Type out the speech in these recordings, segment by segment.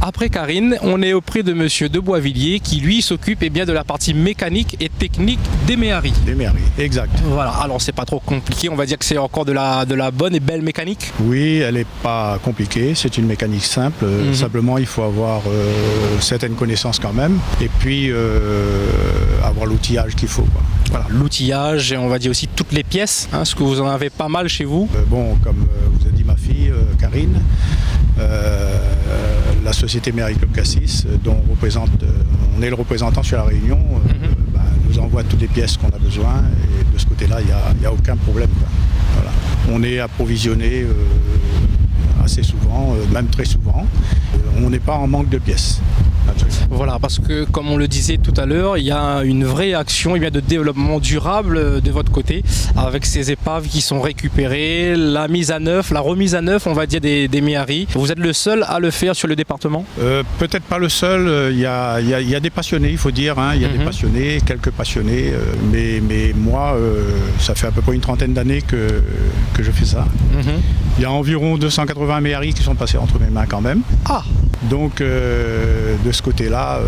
Après Karine, on est auprès de monsieur de Boisvilliers qui lui s'occupe de la partie mécanique et technique des Méharis. Des Méharis, exact. Voilà, alors c'est pas trop compliqué, on va dire que c'est encore de la bonne et belle mécanique. Oui, elle n'est pas compliquée, c'est une mécanique simple. Simplement, il faut avoir certaines connaissances quand même et puis avoir l'outillage qu'il faut, quoi. Voilà, l'outillage et on va dire aussi toutes les pièces, hein, parce que vous en avez pas mal chez vous. Bon, comme vous a dit ma fille, Karine, la société Méhari Club Cassis, dont on est le représentant sur la Réunion, nous envoie toutes les pièces qu'on a besoin et de ce côté-là, il n'y a aucun problème, quoi. Voilà. On est approvisionné assez souvent, même très souvent. On n'est pas en manque de pièces. Absolument. Voilà, parce que comme on le disait tout à l'heure, il y a une vraie action de développement durable de votre côté avec ces épaves qui sont récupérées, la mise à neuf, la remise à neuf, on va dire, des Méharis. Vous êtes le seul à le faire sur le département? Peut-être pas le seul, il y a des passionnés, il faut dire, hein. Il y a des passionnés, quelques passionnés, mais moi, ça fait à peu près une trentaine d'années que je fais ça. Il y a environ 280 Méharis qui sont passés entre mes mains quand même. Ah. Donc de ce côté-là,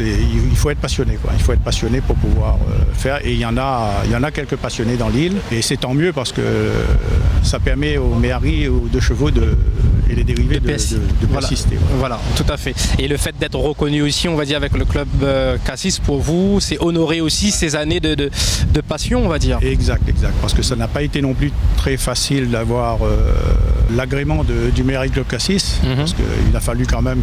il faut être passionné, quoi. Il faut être passionné pour pouvoir faire. Et il y en a quelques passionnés dans l'île. Et c'est tant mieux parce que ça permet aux Méharis et aux deux chevaux et les dérivés de persister. Voilà, tout à fait. Et le fait d'être reconnu aussi, on va dire, avec le club Cassis, pour vous, c'est honorer aussi ces années de passion, on va dire. Exact. Parce que ça n'a pas été non plus très facile d'avoir l'agrément du Méhari Club Cassis. Parce qu'il a fallu quand même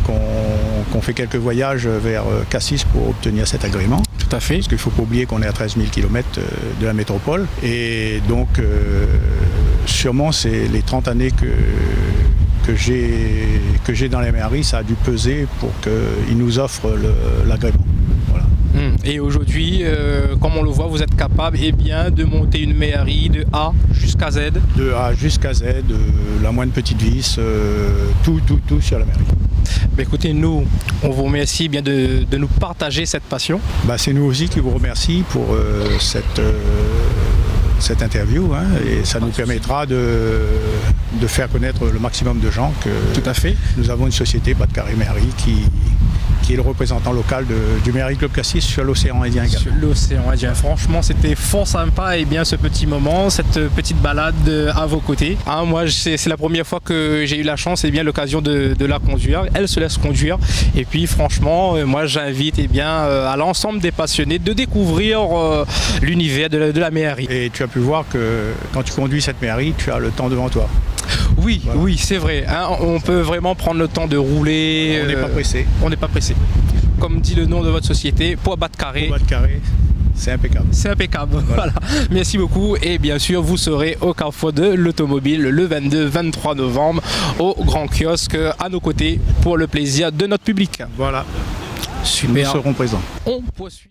qu'on fait quelques voyages vers Cassis pour obtenir cet agrément. Tout à fait. Parce qu'il ne faut pas oublier qu'on est à 13 000 km de la métropole. Et donc, sûrement, c'est les 30 années que j'ai dans les Méharis, ça a dû peser pour qu'ils nous offrent l'agrément. Voilà. Et aujourd'hui, comme on le voit, vous êtes capable de monter une Méhari de A jusqu'à Z. De A jusqu'à Z, la moindre petite vis, tout sur la Méhari. Écoutez, nous, on vous remercie de nous partager cette passion. C'est nous aussi qui vous remercions pour cette interview, hein, et ça nous permettra de faire connaître le maximum de gens que tout à fait. Nous avons une société Bas de Carré Méhari qui est le représentant local du Méhari Club Cassis sur l'océan Indien également. Sur l'océan Indien. Franchement, c'était fort sympa ce petit moment, cette petite balade à vos côtés. Hein, moi, c'est la première fois que j'ai eu la chance l'occasion de la conduire. Elle se laisse conduire. Et puis, franchement, moi, j'invite à l'ensemble des passionnés de découvrir l'univers de la Méhari. Et tu as pu voir que quand tu conduis cette Méhari, tu as le temps devant toi. Oui, voilà. Oui, c'est vrai. Hein, on peut vraiment prendre le temps de rouler. On n'est pas pressé. On n'est pas pressé. Comme dit le nom de votre société, Poids Bas de Carré. Poids Bas de Carré, c'est impeccable. C'est impeccable. Voilà. Merci beaucoup. Et bien sûr, vous serez au Carrefour de l'Automobile le 22-23 novembre au Grand Kiosque à nos côtés pour le plaisir de notre public. Voilà. Super. Nous serons présents. On poursuit.